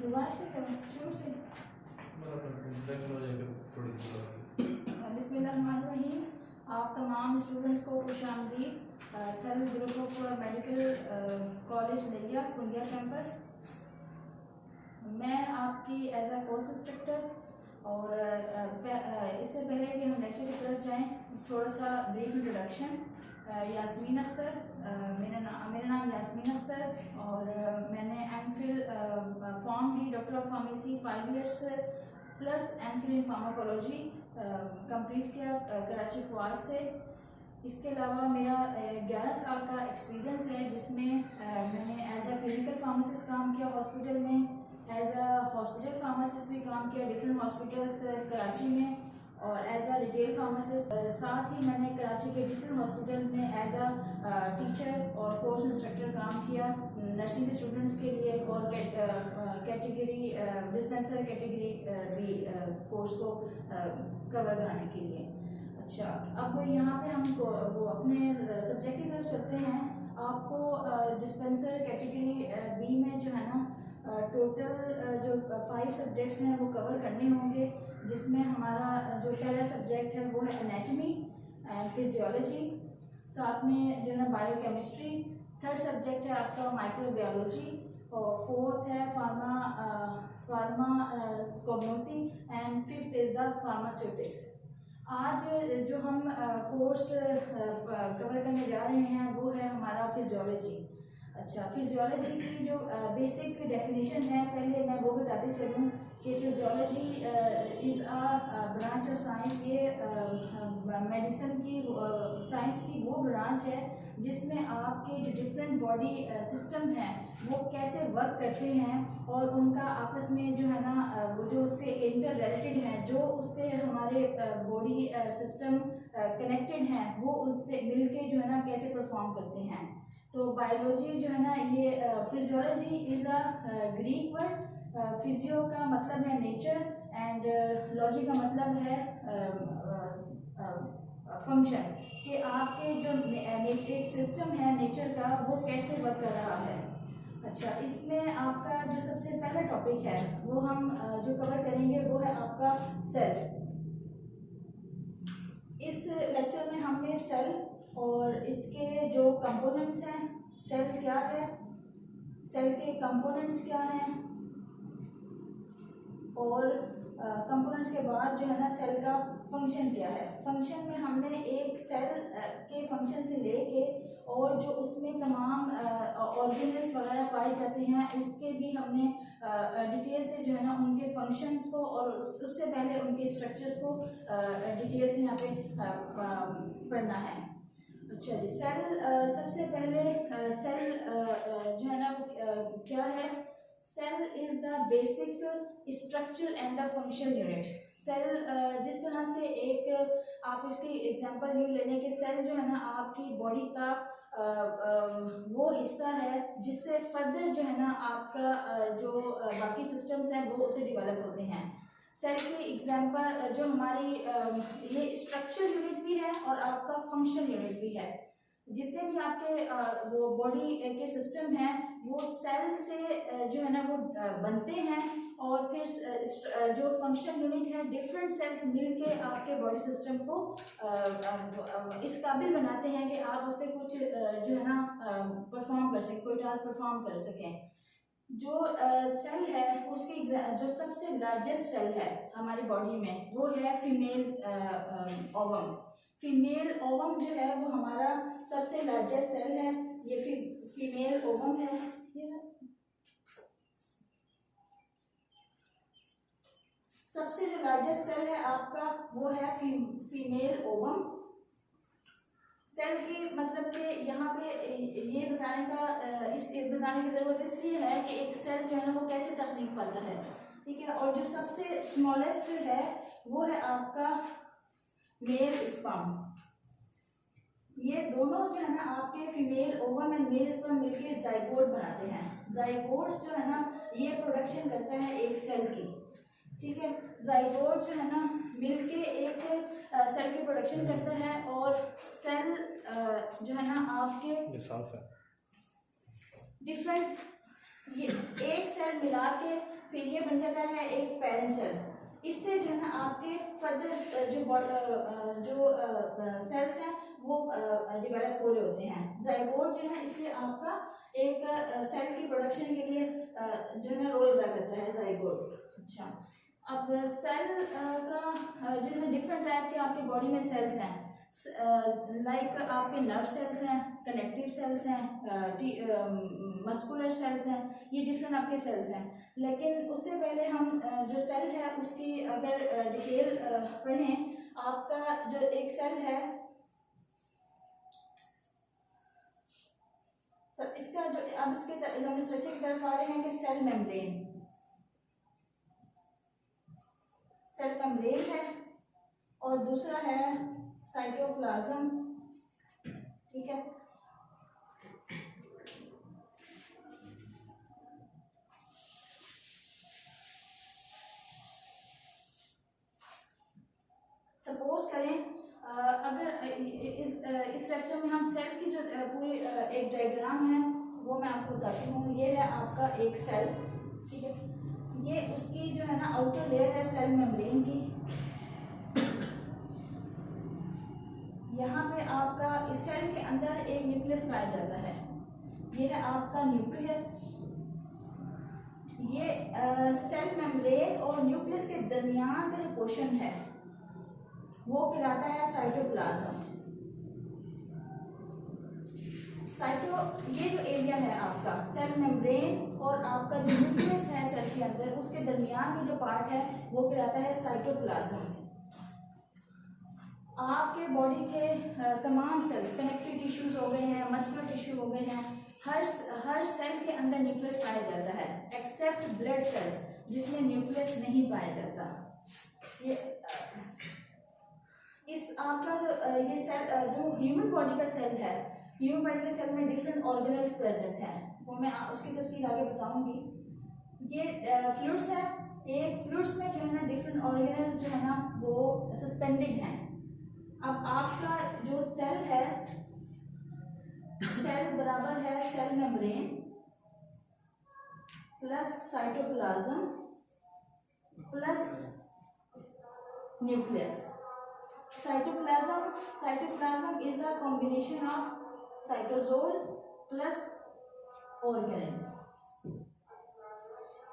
दोबारा से करो, शुरू से। बिस्मिल्लाहिर्रहमानिर्रहीम। आप तमाम स्टूडेंट्स को खुशामदीद third group of medical college लिया कुंदिया कैंपस। मैं आपकी एज अ कोर्स इंस्ट्रक्टर और इससे पहले कि हम लेक्चर की तरफ जाएँ, थोड़ा सा ब्रीफ इंट्रोडक्शन। यास्मीन अख्तर, मेरा नाम यास्मीन अख्तर और मैंने एमफिल फॉर्म ली doctor of pharmacy 5 years plus MPhil in pharmacology complete किया कराची फवाद से। इसके अलावा मेरा 11 साल का एक्सपीरियंस है, जिसमें मैंने एज अ क्लिनिकल फार्मासिस्ट काम किया हॉस्पिटल में, एज अ हॉस्पिटल फार्मासिस्ट भी काम किया डिफरेंट हॉस्पिटल्स कराची में, और एज अ रिटेल फार्मासिस्ट। साथ ही मैंने कराची के डिफरेंट हॉस्पिटल्स में एज अ टीचर और कोर्स इंस्ट्रक्टर काम किया नर्सिंग स्टूडेंट्स के लिए, और कैटेगरी डिस्पेंसर कैटेगरी भी कोर्स को कवर कराने के लिए। अच्छा, अब यहाँ पे हम वो अपने सब्जेक्ट की तरफ चलते हैं। आपको डिस्पेंसर कैटेगरी बी में जो है ना टोटल जो 5 सब्जेक्ट्स हैं वो कवर करने होंगे, जिसमें हमारा जो पहला सब्जेक्ट है वो है एनाटमी एंड फिजियोलॉजी, साथ में जो है बायोकेमिस्ट्री। थर्ड सब्जेक्ट है आपका माइक्रोबायोलॉजी, और फोर्थ है pharmacognosy and fifth is the pharmaceutics. आज जो हम कोर्स कवर करने जा रहे हैं वो है हमारा फिजियोलॉजी। अच्छा, फिजियोलॉजी की जो बेसिक डेफिनेशन है, पहले मैं वो बताते चलूँ कि physiology is a branch of science. ये मेडिसिन की साइंस की वो ब्रांच है जिसमें आपके जो डिफरेंट बॉडी सिस्टम हैं वो कैसे वर्क करते हैं, और उनका आपस में जो है ना वो जो उससे इंटर रिलेटेड हैं, जो उससे हमारे बॉडी सिस्टम कनेक्टेड हैं, वो उससे मिलके जो है ना कैसे परफॉर्म करते हैं। तो बायोलॉजी जो है ना, ये physiology is a Greek word. Physio का मतलब है नेचर एंड लॉजी का मतलब है फंक्शन, कि आपके जो एक सिस्टम है नेचर का वो कैसे वर्क कर रहा है। अच्छा, इसमें आपका जो सबसे पहला टॉपिक है वो हम जो कवर करेंगे वो है आपका सेल। इस लेक्चर में हमने सेल और इसके जो कंपोनेंट्स हैं, सेल क्या है, सेल के कंपोनेंट्स क्या हैं, और कंपोनेंट्स के बाद जो है ना सेल का फंक्शन क्या है। फंक्शन में हमने एक सेल के फंक्शन से लेके और जो उसमें तमाम ऑर्गेनल्स वगैरह पाए जाते हैं उसके भी हमने डिटेल से जो है ना उनके फंक्शंस को और उससे पहले उनके स्ट्रक्चर्स को डिटेल से यहाँ पे पढ़ना है। अच्छा जी, सेल सबसे पहले सेल जो है ना क्या है। Cell is the basic structure and the function unit. Cell जिस तरह से एक आप इसकी एग्जांपल यूँ लेने के सेल जो है ना आपकी बॉडी का वो हिस्सा है जिससे फर्दर जो है ना आपका जो बाकी सिस्टम्स हैं वो उसे डेवलप होते हैं। सेल की एग्जांपल जो हमारी ये स्ट्रक्चर यूनिट भी है और आपका फंक्शन यूनिट भी है। जितने भी आपके वो बॉडी के सिस्टम हैं वो सेल से जो है ना वो बनते हैं, और फिर जो फंक्शन यूनिट है डिफरेंट सेल्स मिलके आपके बॉडी सिस्टम को इस काबिल बनाते हैं कि आप उससे कुछ जो है ना परफॉर्म कर सकें, कोई टास्क परफॉर्म कर सकें। जो सेल है उसकी जो सबसे लार्जेस्ट सेल है हमारी बॉडी में वो है फीमेल ओवम। फीमेल ओवम जो है वो हमारा सबसे लार्जेस्ट सेल है। ये फीमेल ओवम है। सबसे जो लार्जेस्ट सेल है आपका वो है फीमेल ओवम। सेल की मतलब कि यहाँ पे ये बताने की ज़रूरत इसलिए है कि एक सेल जो है ना वो कैसे तख्लीक पाता है, ठीक है। और जो सबसे स्मॉलेस्ट है वो है आपका मेल स्पर्म। ये दोनों जो है ना आपके female ovum and mail sperm मिलकर जाइगोट बनाते हैं। जाइगोट जो है ना ये प्रोडक्शन करता है एक सेल की, ठीक है। जाइगोट जो है ना मिलके एक सेल की प्रोडक्शन करता है, और सेल जो है ना आपके डिफरेंट ये एक सेल मिला के फिर ये बन जाता है एक पेरेंट सेल। इससे जो है ना आपके फर्दर जो सेल्स हैं वो डेवलप हो रहे होते हैं। जाइगोट जो है इसलिए आपका एक सेल की प्रोडक्शन के लिए जो है ना रोल अदा करता है जाइगोट। अच्छा, अब सेल का जो है डिफरेंट टाइप के आपके बॉडी में सेल्स हैं, लाइक आपके नर्व सेल्स हैं, कनेक्टिव सेल्स हैं, मस्कुलर सेल्स हैं, ये डिफरेंट आपके सेल्स हैं। लेकिन उससे पहले हम जो सेल है उसकी अगर डिटेल पढ़ें, आपका जो एक सेल है सब इसका जो अब इसके हम स्ट्रक्चर की तरफ आ रहे हैं कि सेल मेम्ब्रेन है और दूसरा है साइटोप्लाज्म। ठीक है, सपोज करें अगर इस सेक्शन में हम सेल की जो पूरी एक डायग्राम है वो मैं आपको बताती हूँ। ये है आपका एक सेल, ठीक है, ये उसकी जो है ना आउटर लेयर है सेल मेम्ब्रेन की। यहाँ पे आपका इस सेल के अंदर एक न्यूक्लियस पाया जाता है, ये है आपका न्यूक्लियस। ये सेल मेम्ब्रेन और न्यूक्लियस के दरमियान का जो पोर्शन है वो कहलाता है साइटोप्लाज्म। ये जो एरिया है आपका सेल मेम्ब्रेन और आपका जो न्यूक्लियस है सेल के अंदर, उसके दरमियान में जो पार्ट है वो कहलाता है साइटोप्लाज्म। आपके बॉडी के तमाम सेल्स, कनेक्टिव टिश्यूज हो गए हैं, मस्कुलर टिश्यू हो गए हैं, हर सेल के अंदर न्यूक्लियस पाया जाता है एक्सेप्ट ब्लड सेल्स जिसमें न्यूक्लियस नहीं पाया जाता। ये इस आपका जो ये सेल जो ह्यूमन बॉडी का सेल है, ह्यूमन बॉडी के सेल में डिफरेंट ऑर्गेनल्स प्रेजेंट हैं, वो मैं उसकी तफसील आगे बताऊंगी। ये फ्लूइड्स है, एक फ्लूइड्स में जो है ना डिफरेंट ऑर्गेनल्स जो है ना वो सस्पेंडेड हैं। अब आपका जो सेल है, सेल बराबर है cell membrane plus cytoplasm plus nucleus. Cytoplasm is a combination of cytosol plus organelles.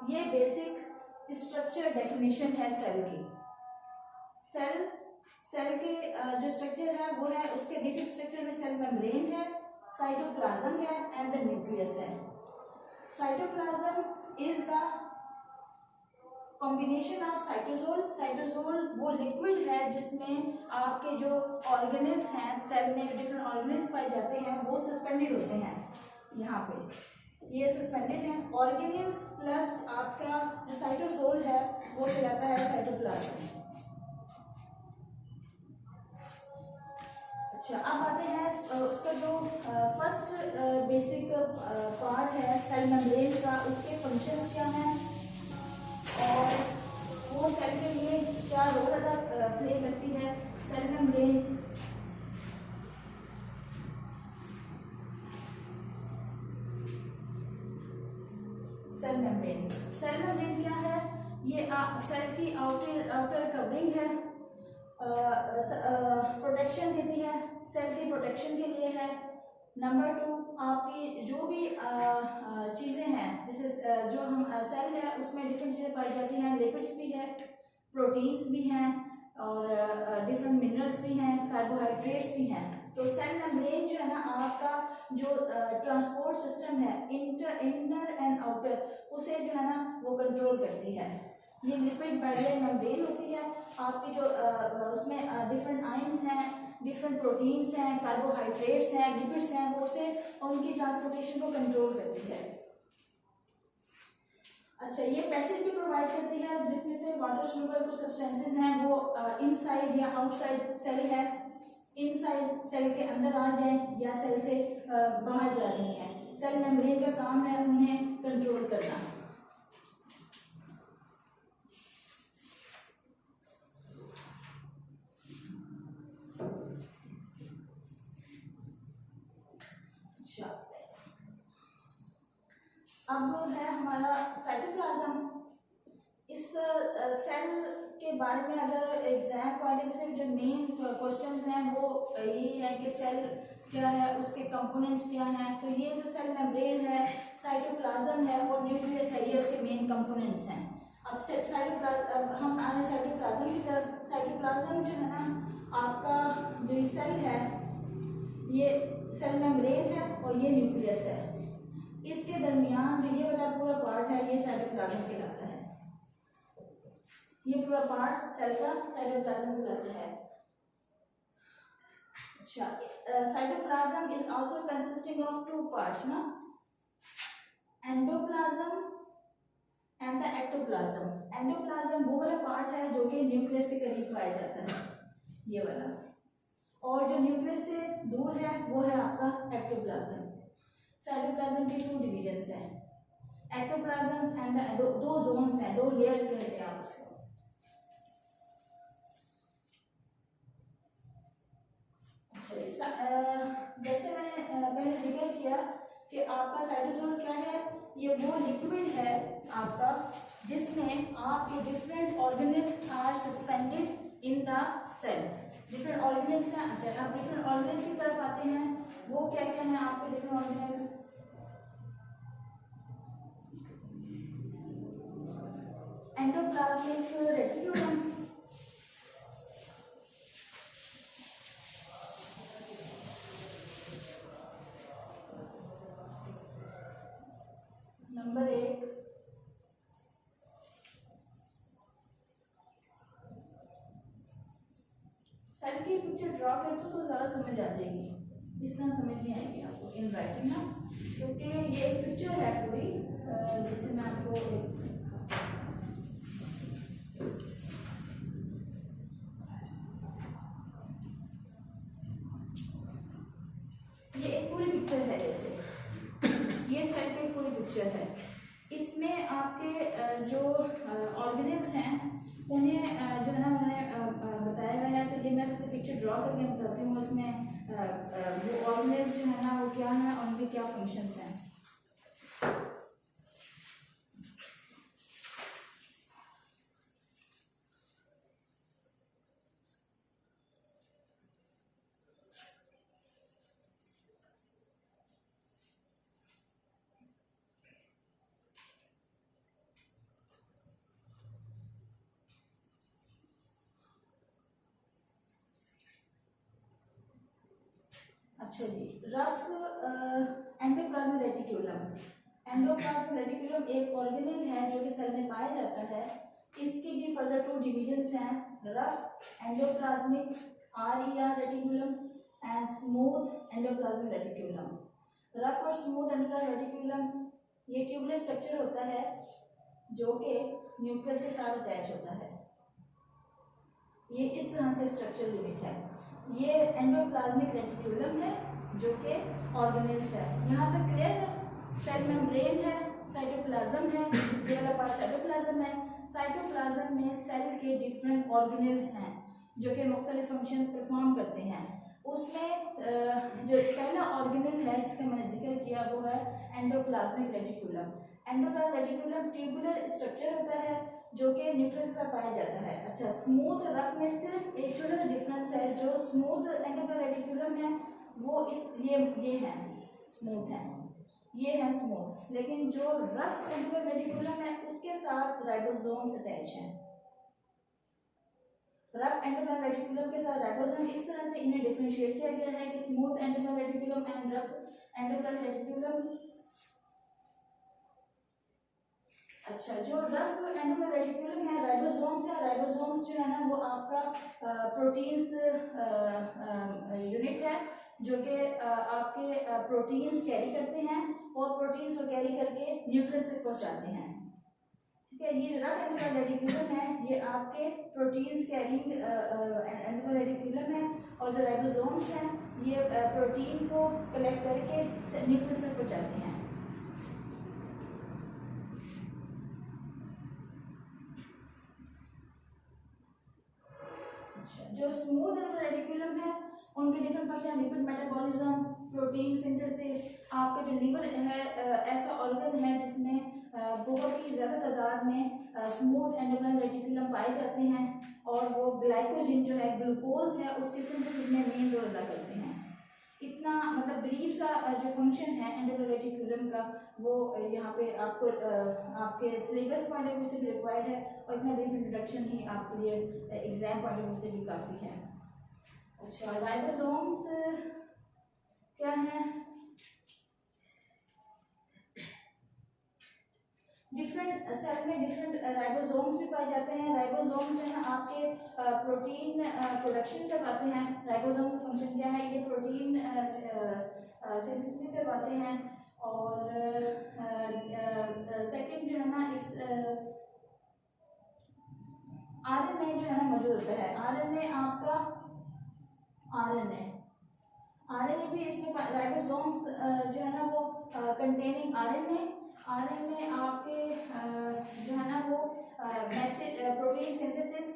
ये बेसिक स्ट्रक्चर डेफिनेशन है सेल की। सेल के जो स्ट्रक्चर है वो है, उसके बेसिक स्ट्रक्चर में सेल मेम्ब्रेन है, साइटोप्लाज्म है एंड द न्यूक्लियस है। Cytoplasm is the combination of cytosol वो लिक्विड है जिसमें आपके जो ऑर्गेनल्स हैं, सेल में जो डिफरेंट ऑर्गेनल्स पाए जाते हैं वो सस्पेंडेड होते हैं। यहाँ पे ये सस्पेंडेड हैं। ऑर्गेनल्स प्लस आपका जो साइटोसोल है वो कहलाता है साइटोप्लाज्म। अच्छा, अब आते हैं उसका जो फर्स्ट बेसिक पार्ट है सेल मेम्ब्रेन का, उसके फंक्शंस क्या हैं और वो सेल के लिए क्या रोल अदा प्ले करती है। सेल मेम्ब्रेन क्या है? ये सेल की आउटर कवरिंग है, प्रोटेक्शन देती है, सेल की प्रोटेक्शन के लिए है। नंबर 2, आपकी जो भी चीज़ें हैं, जैसे जो हम सेल है उसमें डिफरेंट चीज़ें पाई जाती हैं, लिपिड्स भी है, प्रोटीन्स भी हैं और डिफरेंट मिनरल्स भी हैं, कार्बोहाइड्रेट्स भी हैं। तो सेल मेम्ब्रेन जो है ना आपका जो ट्रांसपोर्ट सिस्टम है इनर एंड आउटर, उसे जो है ना वो कंट्रोल करती है। ये लिपिड बैरियर मेम्ब्रेन होती है आपकी, जो उसमें डिफरेंट आयंस हैं, डिफरेंट प्रोटीन्स हैं, कार्बोहाइड्रेट्स हैं, लिपिड्स हैं, वो उसे उनकी ट्रांसपोर्टेशन को कंट्रोल करती है। अच्छा, ये पैसेज भी प्रोवाइड करती है जिसमें से वाटर सोल्यूबल कुछ सब्सटेंसेस हैं वो इनसाइड या आउटसाइड सेल है, इनसाइड सेल के अंदर आ जाए या सेल से बाहर जा रही हैं। सेल मेम्ब्रेन का काम है उन्हें कंट्रोल करना। अब है हमारा साइटोप्लाज्म। बारे में अगर एग्जाम पॉइंट ऑफ व्यू से जो मेन क्वेश्चंस हैं वो यही है कि सेल क्या है, उसके कंपोनेंट्स क्या हैं। तो ये जो सेल मेम्ब्रेन है, साइटोप्लाज्म है और न्यूक्लियस है, ये उसके मेन कंपोनेंट्स हैं। अब हम आ रहे साइटोप्लाज्म की तरफ। साइटोप्लाज्म जो है ना आपका, जो ये सेल है, ये सेल मेम्ब्रेन है और ये न्यूक्लियस है। इसके दरमियान जो ये वाला पूरा पार्ट है ये साइटोप्लाज्म कहलाता है। ये पूरा पार्ट सेल का साइटोप्लाज्म कहलाता है। अच्छा, cytoplasm is also consisting of two parts ना, endoplasm and the ectoplasm. Endoplasm वो वाला पार्ट है जो कि न्यूक्लियस के करीब पाया जाता है, ये वाला, और जो न्यूक्लियस से दूर है वो है आपका एक्टोप्लाज्म। साइटोप्लाज्म के टू डिवीजन्स हैं, एक्टोप्लाज्म एंड दो जोन्स हैं, दो लेयर्स कहते हैं आप उसको। जैसे मैंने पहले जिक्र किया कि आपका साइटोसोल क्या है, ये वो लिक्विड है आपका जिसमें आपके different organelles are suspended in the cell. Different organelles हैं। अच्छा, आप डिफरेंट ऑर्गेनेल्स की तरफ आते हैं, वो क्या क्या हैं आपके different organelles? Endoplasmic reticulum, number 1। Cell की पिक्चर ड्रॉ कर दो तो ज़्यादा समझ आ जाएगी, इस तरह समझ नहीं आएगी आपको इन राइटिंग ना, क्योंकि ये एक पिक्चर है पूरी, जिसे मैं आपको ये एक पूरी पिक्चर है, जैसे ये सेल की पूरी पिक्चर है। इसमें आपके जो ऑर्गेनेल्स हैं उन्हें जो है ना उन्होंने बताया गया है। तो ये मैं जैसे पिक्चर ड्रॉ करके बताती हूँ, इसमें वो ऑर्गेनेल्स जो है ना वो क्या हैं और उनके क्या फंक्शंस हैं। अच्छा जी, rough endoplasmic reticulum. Endoplasmic reticulum एक ऑर्गेनेल है जो कि सेल में पाया जाता है। इसकी भी फर्दर टू डिवीजन्स हैं, rough endoplasmic RER reticulum and smooth endoplasmic reticulum. Rough और स्मूथ एंडोप्लाज्मिक रेटिक्यूलम ये ट्यूबुलर स्ट्रक्चर होता है जो कि न्यूक्लियस के साथ अटैच होता है। ये इस तरह से स्ट्रक्चर यूनिट है। ये एंडोप्लाज्मिक रेटिक्यूलम है जो कि ऑर्गेनेल्स है। यहाँ तक क्लियर है? सेल मेम्ब्रेन है, साइटोप्लाज्म है, ये वाला पार्ट साइटोप्लाज्म है। साइटोप्लाज्म में सेल के डिफरेंट ऑर्गेनेल्स हैं जो कि मुख्तलिफ फंक्शंस परफॉर्म करते हैं। उसमें जो पहला ऑर्गेनेल है जिसका मैंने जिक्र किया वो है endoplasmic reticulum. Endoplasmic reticulum tubular structure होता है जो कि न्यूक्लियस का पाया जाता है। अच्छा, स्मूथ रफ में सिर्फ एक छोटा सा डिफरेंस है, जो स्मूथ एंडोप्लाज्मिक रेटिक्यूलम है वो ये है स्मूथ है, ये है स्मूथ, लेकिन जो रफ एंडोप्लाज्मिक रेटिक्यूलम है उसके साथ राइबोसोम्स अटैच हैं। रफ एंडोप्लाज्मिक रेटिक्यूलम के साथ राइबोसोम, इस तरह से इन्हें डिफरेंशिएट किया गया है कि smooth endoplasmic reticulum and rough endoplasmic reticulum. अच्छा, जो रफ एंडोप्लाज्मिक रेटिक्यूलम है राइबोसोम्स है। राइबोसोम्स जो है ना वो आपका प्रोटीन्स यूनिट है जो कि आपके प्रोटीन्स कैरी करते हैं और प्रोटीन्स को कैरी करके न्यूक्लियस तक पहुंचाते हैं। ठीक है, ये रफ एंडोप्लाज्मिक रेटिक्यूलम है, ये आपके प्रोटीन्स कैरिंग एंडोप्लाज्मिक रेटिक्यूलम है, और जो राइबोसोम्स हैं ये प्रोटीन को कलेक्ट करके न्यूक्लियस तक पहुंचाते हैं। जो स्मूथ रेटिक्यूलम है उनके different function, lipid metabolism, protein synthesis. आपका जो लीवर है ऐसा ऑर्गन है जिसमें बहुत ही ज़्यादा तादाद में स्मूथ एंडोक्राइन रेटिकुलम पाए जाते हैं और वो ग्लाइकोजन जो है ग्लूकोज है उसके सिंथेसिस में मेन रोल अदा करते हैं। इतना मतलब ब्रीफ सा जो फंक्शन है एंडोक्राइन रेटिकुलम का वो यहाँ पे आपको आपके सिलेबस पॉइंट ऑफ व्यू से भी रिक्वायर्ड है और इतना ब्रीफ इंट्रोडक्शन ही आपके लिए एग्जाम पॉइंट ऑफ व्यू से भी काफ़ी है। अच्छा, राइबोसोम्स क्या है? डिफरेंट सेल में डिफरेंट राइबोसोम्स भी पाए जाते हैं। राइबोसोम्स जो है ना आपके प्रोटीन प्रोडक्शन करवाते हैं। राइबोसोम का फंक्शन क्या है? ये प्रोटीन सिंथेसिस करवाते हैं और सेकंड जो है ना इस आरएनए जो है ना मौजूद होता है। आरएनए आपका आरएनए भी इसमें राइबोसोम्स जो है ना वो कंटेनिंग आरएनए आपके जो है ना वो प्रोटीन सिंथेसिस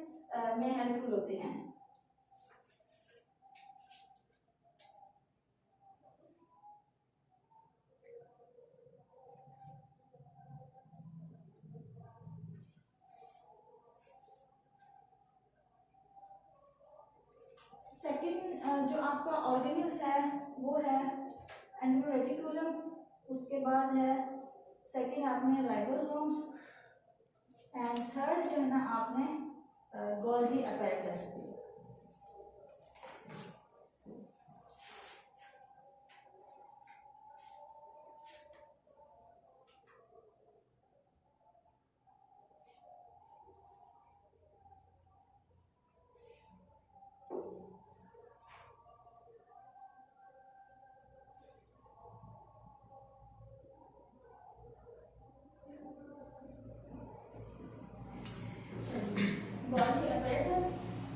में हेल्पफुल होते हैं। सेकंड जो आपका ऑर्गेनल्स है वो है एंडोक्राइन रेटिकुलम, उसके बाद है सेकंड आपने राइबोसोम्स एंड थर्ड जो है ना आपने गोल्जी अपैरेटस।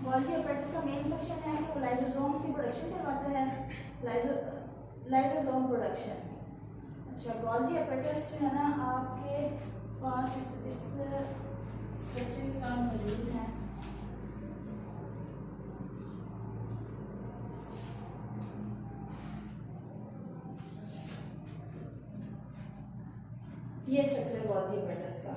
गोल्जी अपैरेटस का मेन फंक्शन है कि वो लाइसोसोम्स की प्रोडक्शन करवाता है, लाइसोसोम प्रोडक्शन। अच्छा, गोल्जी अपैरेटस जो है ना आपके पास इस स्ट्रक्चर के साथ मौजूद है। ये स्ट्रक्चर गोल्जी अपैरेटस का।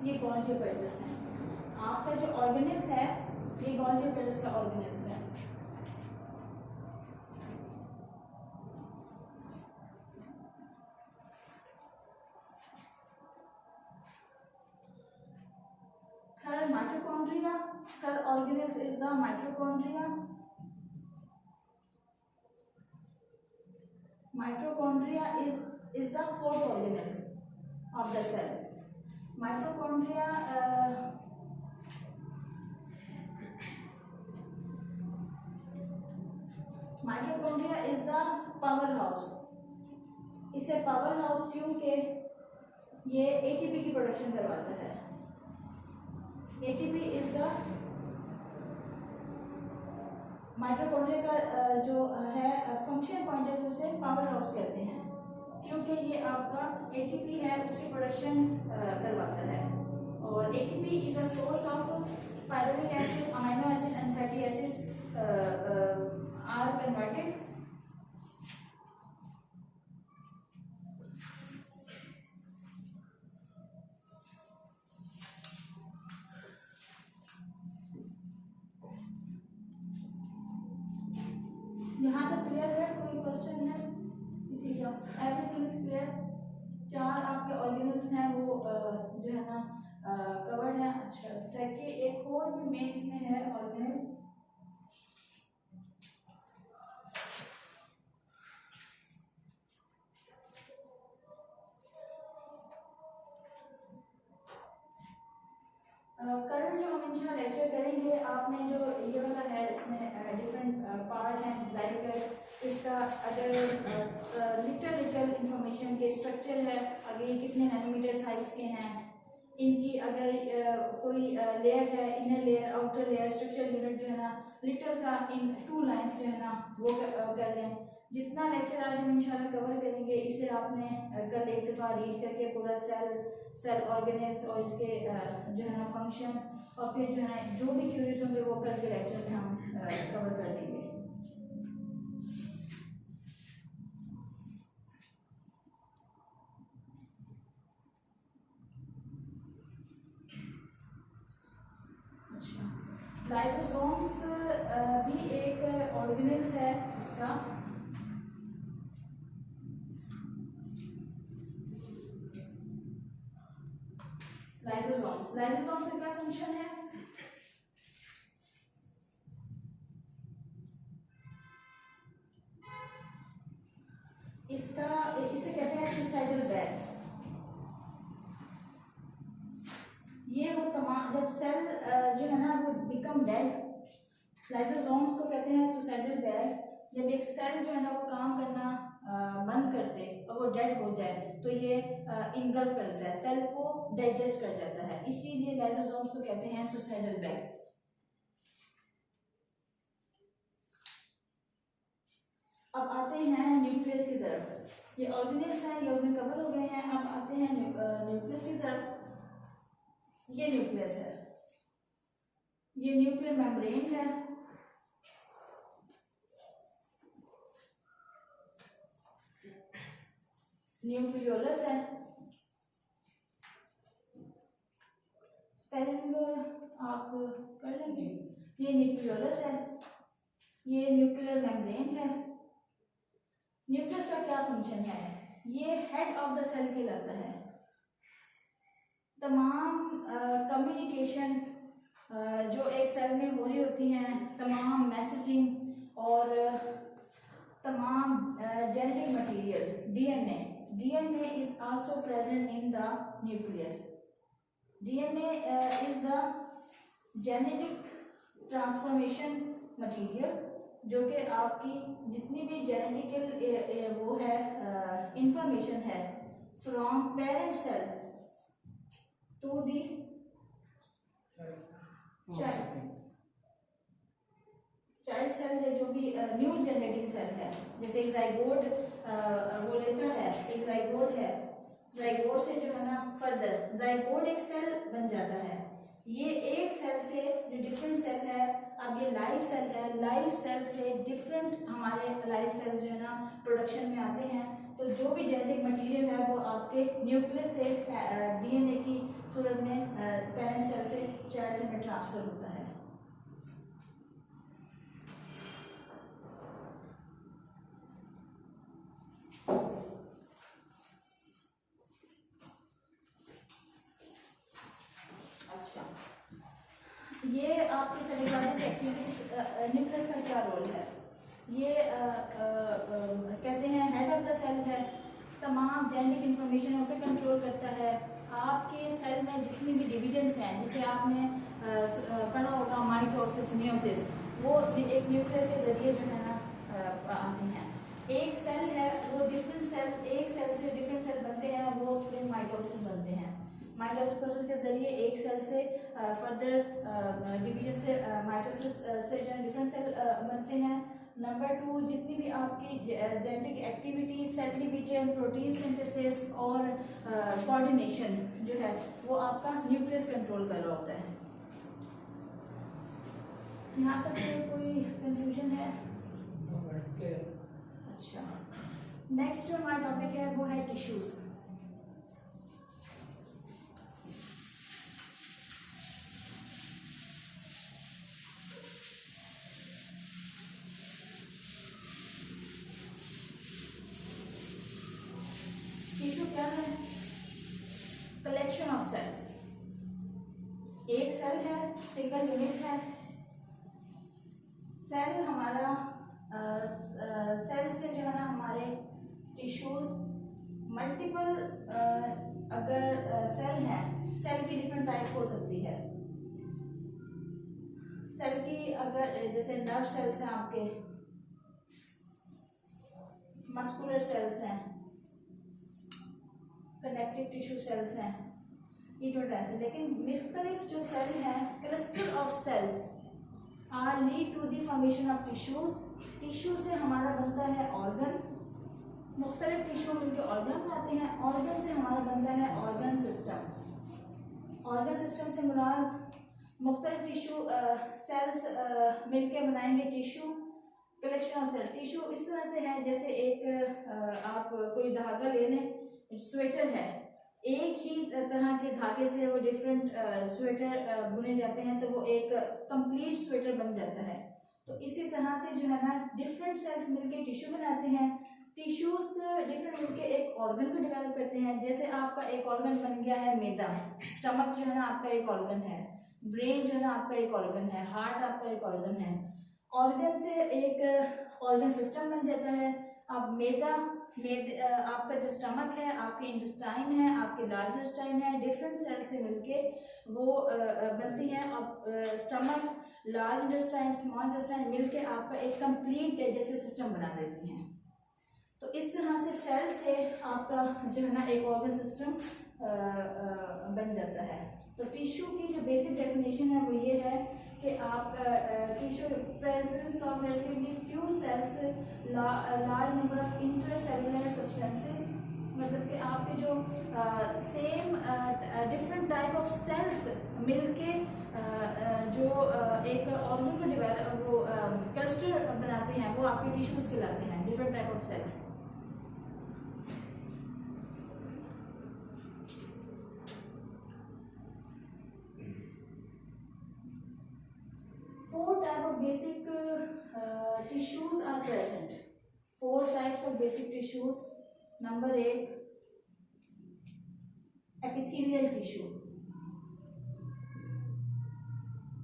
ये गोल्जी अपैरेटस है। आपका जो ऑर्गेनल्स है ये गोल्जी अपैरेटस का ऑर्गेनल्स है। Third mitochondria, third organelles is the mitochondria. Mitochondria is the fourth organelle of the cell. Mitochondria is the powerhouse. इसे पावर हाउस क्योंकि ये एटीपी की प्रोडक्शन करवाता है। एटीपी इज द माइटोकॉन्ड्रिया का जो है फंक्शन पॉइंट ऑफ व्यू से पावर हाउस कहते हैं क्योंकि ये आपका एटीपी है उसकी प्रोडक्शन करवाता है और ATP is a source of pyruvic acid, amino acid and fatty acids are converted. यहाँ तक क्लियर है? कोई क्वेश्चन है किसी का? Everything is clear. चार आपके ऑर्गेनल्स हैं वो जो है ना कवर्ड है। अच्छा, सेकेंड एक और भी मेन इसमें है ऑर्गेनल्स। कल जो हम इंशाल्लाह लेक्चर करेंगे आपने जो ये वाला है इसमें डिफरेंट पार्ट हैं लाइक इसका अगर लिटल इंफॉर्मेशन के स्ट्रक्चर है, अगर ये कितने नैनोमीटर साइज के हैं, इनकी अगर कोई लेयर है, inner layer outer layer, structure unit जो है ना लिटल सा इन 2 लाइंस जो है ना वो कर लें। जितना लेक्चर आज हम इंशाल्लाह कवर करेंगे इसे आपने कल एक दफ़ा रीड करके पूरा सेल ऑर्गेनेल्स और इसके जो है ना फंक्शंस, और फिर जो है जो भी क्यूरीज होंगे वो कल के लेक्चर में हम कवर कर लेंगे। लाइसोसोम्स भी एक ऑर्गेनेल्स है इसका। लाइसोसोम्स का क्या फंक्शन है? इसे कहते हैं सुसाइडल बैग्स। ये वो तमाम जब सेल जो है ना वो बिकम डेड, लाइसोसोम्स को कहते हैं सुसाइडल बैग। जब एक सेल जो है ना वो काम करना बंद कर दे और वो डेड हो जाए तो ये इनगल्फ कर लेता है, सेल को डाइजेस्ट कर जाता है, इसीलिए लाइसोसोम्स को कहते हैं सुसाइडल बैग। अब आते हैं न्यूक्लियस की तरफ। ये ऑर्गेनेल्स हैं, ये ऑर्गेनेल कवर हो गए हैं। अब आते हैं न्यूक्लियस की तरफ। ये न्यूक्लियस है, ये न्यूक्लियर मेम्ब्रेन है, न्यूक्लियोलस है। स्पेलिंग आप कर लेंगे। ये न्यूक्लियोलस है, ये न्यूक्लियर मेम्ब्रेन है। न्यूक्लियस का क्या फंक्शन है? ये हेड ऑफ द सेल कहलाता है। तमाम कम्युनिकेशन जो एक सेल में हो रही होती हैं, तमाम मैसेजिंग और तमाम genetic material, DNA is also present in the nucleus. DNA is the genetic transformation material, जो कि आपकी जितनी भी जेनेटिकल वो है इंफॉर्मेशन है from parent cell to the child cell है, जो भी न्यू जनरेटिंग सेल है। जैसे एक जाइगोट वो लेता है, एक जाइगोट है, जाइगोट से जो है ना फर्दर जाइगोट एक सेल बन जाता है। ये एक सेल से जो डिफरेंट सेल है, अब ये लाइव सेल है, लाइव सेल से डिफरेंट हमारे लाइव सेल्स जो है ना प्रोडक्शन में आते हैं। तो जो भी जेनेटिक मटेरियल है वो आपके न्यूक्लियस से डीएनए की सूरत में पेरेंट सेल से चाइल्ड सेल में ट्रांसफर होता है। अच्छा, ये आपके सेलुलर एक्टिविटी न्यूक्लियस का क्या रोल है? ये कहते हैं हेड ऑफ द सेल है, तमाम जेनेटिक इंफॉर्मेशन है उसे कंट्रोल करता है। आपके सेल में जितनी भी डिविजन्स हैं, जिसे आपने पढ़ा होगा माइटोसिस, मियोसिस, वो एक न्यूक्लियस के जरिए जो है ना आती हैं। एक सेल है वो डिफरेंट सेल, एक सेल से डिफरेंट सेल बनते हैं, वो फिर माइटोसिस बनते हैं। माइटोसिस प्रोसेस के जरिए एक सेल से फर्दर डिवीजन से माइटोसिस से जो डिफरेंट सेल बनते हैं। नंबर 2, जितनी भी आपकी genetic activity, cell division, protein synthesis और कोऑर्डिनेशन जो है वो आपका न्यूक्लियस कंट्रोल कर रहा होता है। यहाँ तक कोई कंफ्यूजन है? अच्छा, नेक्स्ट जो हमारा टॉपिक है वो है टिश्यूज। टिश्यू क्या है? Collection of cells. एक सेल है, सिंगल यूनिट है। सेल हमारा सेल से जो है ना हमारे टिश्यूज मल्टीपल, अगर सेल है, सेल की डिफरेंट टाइप हो सकती है। सेल की अगर जैसे नर्व सेल्स हैं, आपके मस्कुलर सेल्स हैं, कनेक्टिव टिश्यू सेल्स हैं, ये टोटल ऐसे। लेकिन मुख्तलिफ जो सेल हैं, cluster of cells are lead to the formation of tissues. Tissue से हमारा बनता है ऑर्गन, मुख्तलिफ टिश्यू मिलकर ऑर्गन बनाते हैं। ऑर्गन से हमारा बनता है ऑर्गन सिस्टम। ऑर्गन सिस्टम से मुराद मुख्तलिफ टिश्यू सेल्स मिलकर बनाएंगे tissue. Collection of cell, tissue इस तरह से है जैसे एक आप कोई धागा ले लें, स्वेटर है, एक ही तरह के धागे से वो डिफरेंट स्वेटर बुने जाते हैं तो वो एक कंप्लीट स्वेटर बन जाता है। तो इसी तरह से जो है ना डिफरेंट सेल्स मिलके टिश्यू बनाते हैं। टिश्यूज डिफरेंट मिलके एक ऑर्गन को डेवलप करते हैं। जैसे आपका एक ऑर्गन बन गया है मैदा, स्टमक जो है ना आपका एक ऑर्गन है, ब्रेन जो है ना आपका एक ऑर्गन है, हार्ट आपका एक ऑर्गन है। ऑर्गन से एक ऑर्गन सिस्टम बन जाता है। अब मैदा आपका जो स्टमक है, आपके इंटेस्टाइन है, आपके लार्ज इंटेस्टाइन है, डिफरेंट सेल से मिलके वो बनती हैं। अब stomach, large intestine, small intestine मिलके आपका एक कंप्लीट डाइजेस्टिव सिस्टम बना देती हैं। तो इस तरह से सेल से आपका जो है ना एक ऑर्गन सिस्टम बन जाता है। तो टिश्यू की जो बेसिक डेफिनेशन है वो ये है कि आप tissue presence of relatively few cells, large number of intercellular substances, मतलब कि आपके जो same different type of cells मिलके जो एक ऑर्गन को डिवेलप वो क्लस्टर बनाते हैं, वो आपके टिश्यूज कहलाते हैं, different type of cells. Four type of basic tissues are present. Four types of basic tissues. Number 1, epithelial tissue.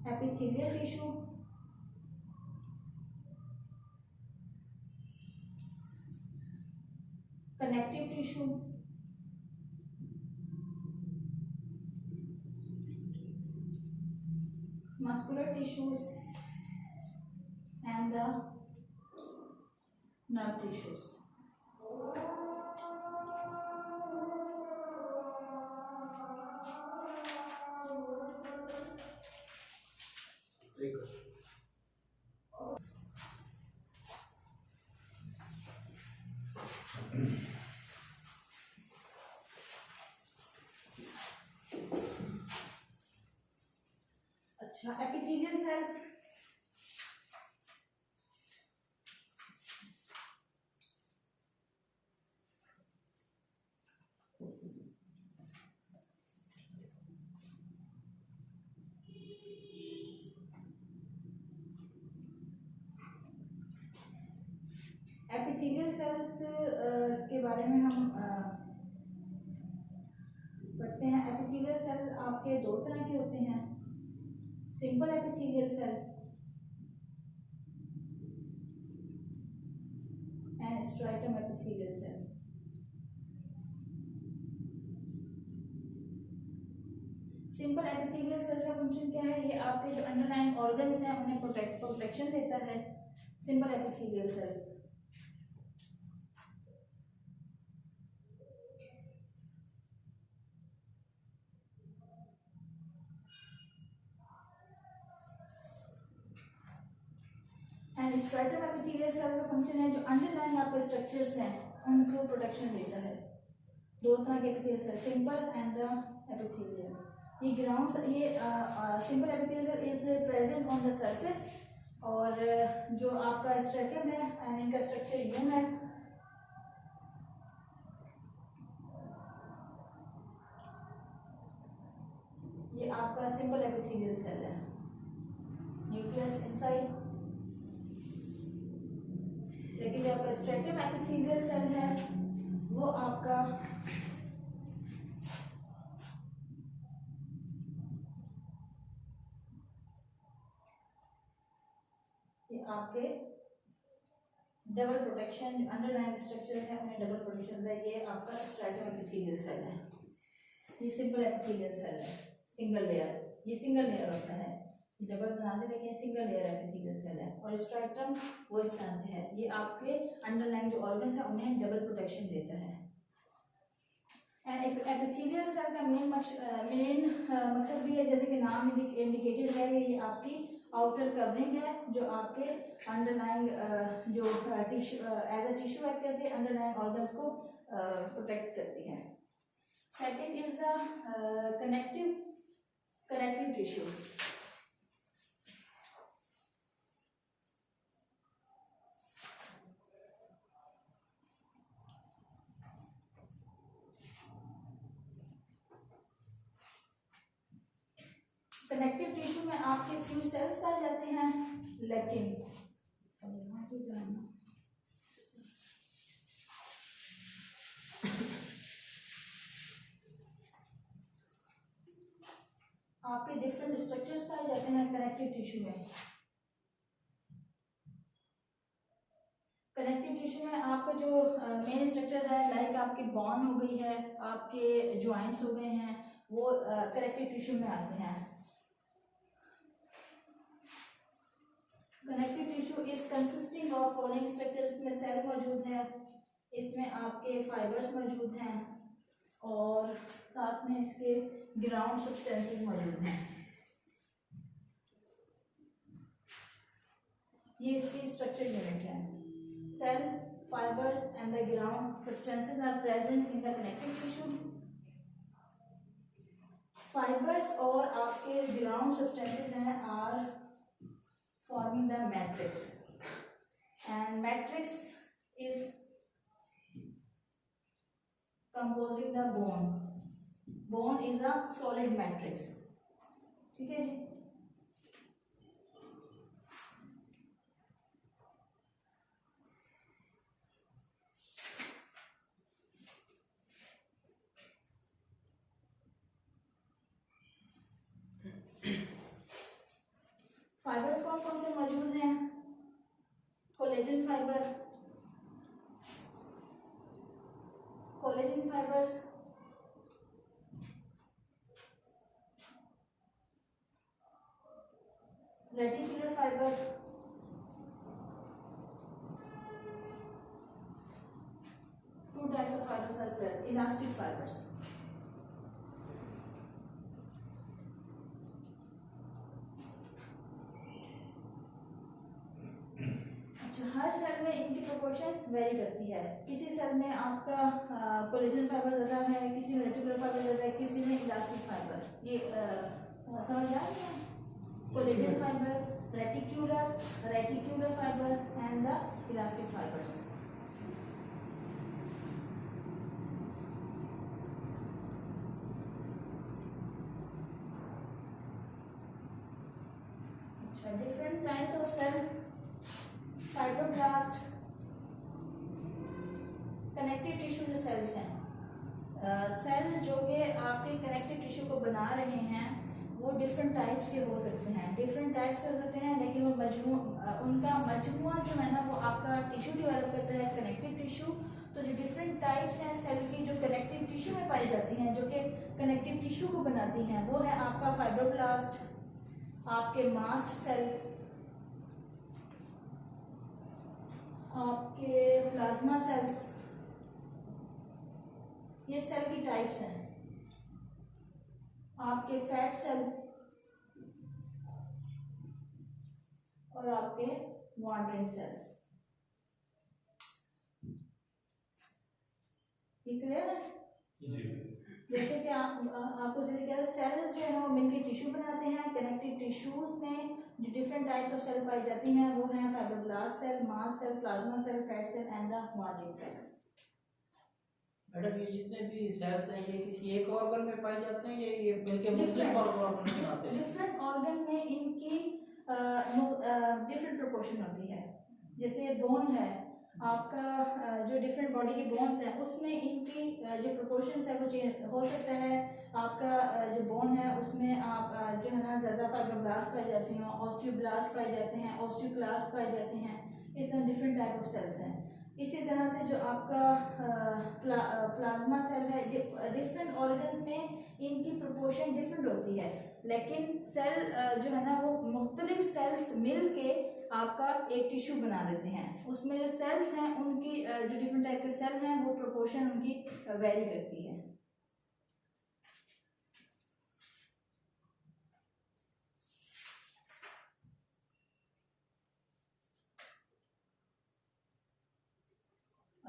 Epithelial tissue. Connective tissue. Muscular tissues and the nerve tissues. अच्छा, epithelial cells epithelial cells के बारे में हम पढ़ते हैं। Epithelial cell आपके दो तरह के होते हैं, simple epithelial cell and stratum epithelial cell. Simple epithelial cell का फंक्शन क्या है? ये आपके जो अंडरलाइंग ऑर्गन्स हैं उन्हें प्रोटेक्शन देता है। Simple epithelial cells and stratum epithelial cell का फंक्शन है जो अंडरलाइंग आपके स्ट्रक्चर्स हैं उनको प्रोटेक्शन देता है। दो तरह के epithelial cell, simple and the epithelial. ये ग्राउंड ये simple epithelial cell is present on the surface, और जो आपका स्ट्रैटम है एंड इनका स्ट्रक्चर यूं है। ये आपका सिंपल एपिथेलियल सेल है, न्यूक्लियस इनसाइड। लेकिन जो आपका स्ट्रैटम एपिथेलियल सेल है वो आपका आपके डबल प्रोटेक्शन, अंडरलाइंग स्ट्रक्चर है उन्हें डबल प्रोटेक्शन है। ये आपका स्ट्रैटम एपिथेलियल सेल है। ये सिंपल एपिथेलियल सेल है, सिंगल लेयर, ये सिंगल लेयर होता है, डबल बना दे लेकिन सिंगल लेयर एपिथेलियल सेल है। और स्ट्रैटम वो इस तरह से है, ये आपके अंडरलाइंग जो ऑर्गन्स है उन्हें डबल प्रोटेक्शन देता है। एपिथेलियल सेल का मेन मकसद भी है, जैसे कि नाम इंडिकेटेड है, ये आपकी आउटर कवरिंग है जो आपके अंडरलाइंग जो tissue as a tissue act करती है, अंडरलाइंग ऑर्गन्स को प्रोटेक्ट करती है। Second is the connective tissue. Connective tissue में आपके फ्यू सेल्स पाए जाते हैं, लेकिन आपके डिफरेंट स्ट्रक्चर्स पाए जाते हैं कनेक्टिव टिश्यू में। कनेक्टिव टिश्यू में आपका जो मेन स्ट्रक्चर है, लाइक आपकी बोन हो गई है, आपके जॉइंट्स हो गए हैं, वो कनेक्टिव टिश्यू में आते हैं। Connective tissue is consisting of following structures में सेल मौजूद है, इसमें आपके फाइबर्स मौजूद हैं और साथ में इसके ग्राउंड सब्सटेंसेस मौजूद हैं। ये इसकी स्ट्रक्चर यूनिट है। Cell, fibres and the ground substances are present in the connective tissue. Fibres और आपके ग्राउंड सब्सटेंसेस हैं are forming the matrix, and matrix is composing the bone. Bone is a solid matrix. ठीक है जी। Fibres कौन कौन से मौजूद हैं? Collagen fibre, collagen fibres, reticular fibre, two types of fibres are present, elastic fibres. हर cell में इनकी प्रोपोर्शंस वेरी करती है। किसी सेल में आपका कोलेजन फाइबर ज़्यादा है, किसी में रेटिकुलर फाइबर ज़्यादा है, किसी में इलास्टिक फाइबर। ये समझ आ रही है? Collagen fibre, reticular fibre and the elastic fibres. अच्छा, different types of cell, fibroblast, connective tissue जो सेल्स हैं, सेल जो कि आपके कनेक्टिव टिश्यू को बना रहे हैं वो डिफरेंट टाइप्स के हो सकते हैं, डिफरेंट टाइप्स हो सकते हैं, लेकिन वो उनका मजमुआ जो है ना वो आपका टिश्यू डेवलप करता है, कनेक्टिव टिश्यू। तो जो डिफरेंट टाइप्स हैं सेल की जो कनेक्टिव टिश्यू में पाई जाती हैं, जो कि कनेक्टिव टिश्यू को बनाती हैं, वो है आपका फाइब्रोब्लास्ट, आपके मास्ट सेल, आपके प्लाज्मा सेल्स। ये सेल की टाइप्स हैं। आपके फैट सेल और आपके वांडरिंग सेल्स। ये क्लियर है? जैसे कि आपको जैसे क्या सेल जो है वो मिलकर टिश्यू बनाते हैं। कनेक्टिव टिश्यूज में जो डिफरेंट टाइप्स ऑफ सेल पाई जाती हैं वो हैं fibroblast cell, mast cell, plasma cell, fat cell and the wandering cells. Madam ये जितने भी सेल्स हैं ये किसी एक ऑर्गन में पाए जाते हैं, ये मिलके मुख्तलिफ ऑर्गन में आते हैं? डिफरेंट ऑर्गन में इनकी डिफरेंट प्रोपोर्शन होती है। जैसे बोन है आपका, जो डिफरेंट बॉडी की बोन्स हैं उसमें इनकी जो प्रोपोर्शंस है वो चेंज हो सकता है। आपका जो बोन है उसमें आप जो है ना ज़्यादा फाइब्रोब्लास्ट पाए जाते हैं, ऑस्टियोब्लास्ट पाए जाते हैं, ऑस्टियोक्लास्ट पाए जाते हैं। इस तरह डिफरेंट टाइप ऑफ सेल्स हैं। इसी तरह से जो आपका प्लाज्मा सेल है, ये डिफरेंट ऑर्गन्स में इनकी प्रोपोर्शन डिफरेंट होती है, लेकिन सेल जो है ना वो मुख्तलिफ सेल्स मिल के आपका एक टिश्यू बना देते हैं। उसमें जो सेल्स हैं उनकी जो डिफरेंट टाइप के सेल हैं वो प्रोपोर्शन उनकी वेरी करती है।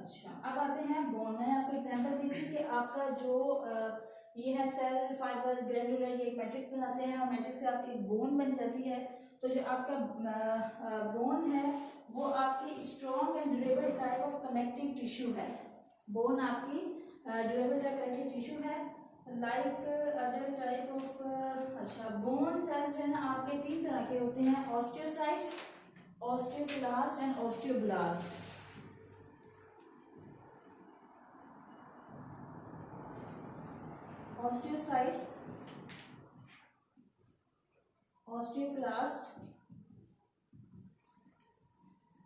अच्छा, अब आते हैं बोन। मैंने आपको एग्जांपल दी थी कि आपका जो ये है सेल फाइबर ग्रेनुलर, ये एक मैट्रिक्स बनाते हैं और मैट्रिक्स से आपकी एक बोन बन जाती है। तो जो आपका बोन है वो आपकी strong and durable type of connective tissue है। बोन आपकी ड्यूरेबल टाइप कनेक्टिव टिश्यू है लाइक अदर टाइप ऑफ। अच्छा, बोन सेल्स जो है ना आपके 3 तरह के होते हैं, osteocytes, osteoclast and osteoblast. Osteocytes, osteoclast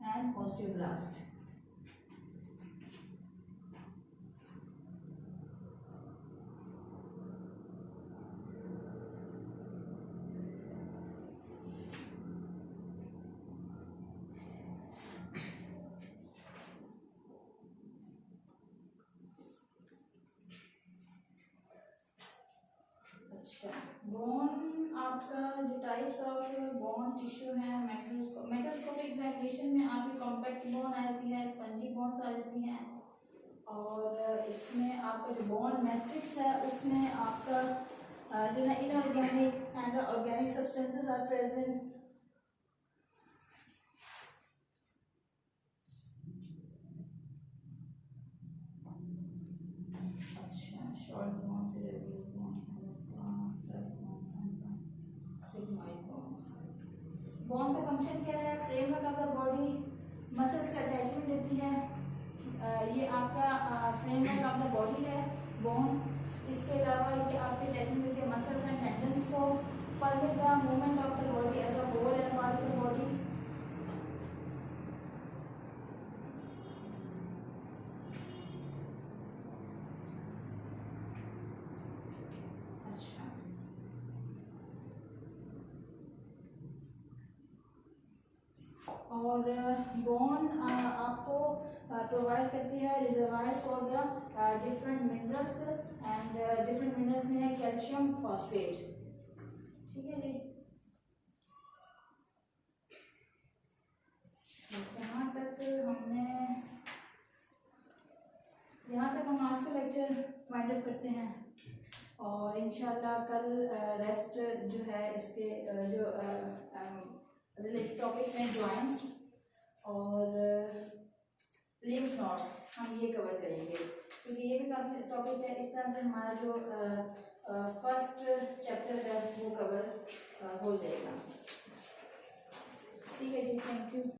and osteoblast. अच्छा, बोन आपका जो टाइप्स ऑफ बोन टिश्यू है, मैक्रोस्कोपिक एग्जामिनेशन में आपकी कॉम्पैक्ट बोन आती है, स्पंजी बोन्स आ जाती हैं, और इसमें आपका जो बोन मैट्रिक्स है उसमें आपका जो है inorganic and organic substances are present. अच्छा, short bones, irregular bones, bones का फंक्शन क्या है? Framework of the body, muscles का अटैचमेंट देती है। ये आपका फ्रेमवर्क ऑफ द बॉडी है बोन। इसके अलावा ये आपके अटैचमेंट देती है मसल्स एंड टेंडन्स को, permit the movement of the body as a whole and part of the body. अच्छा, और बोन आपको प्रोवाइड करती है reservoir for the different minerals, and different minerals में है कैल्शियम फॉस्फेट। ठीक है जी, यहाँ तक हम आज का लेक्चर वाइंड अप करते हैं, और इंशाल्लाह कल रेस्ट जो है इसके जो रिलेटेड टॉपिक्स हैं, जॉइंट्स और लिम्फ नोड्स, हम ये कवर करेंगे, क्योंकि ये भी काफ़ी टॉपिक है। इस तरह से हमारा जो फर्स्ट चैप्टर है वो कवर हो जाएगा। ठीक है जी, थैंक यू।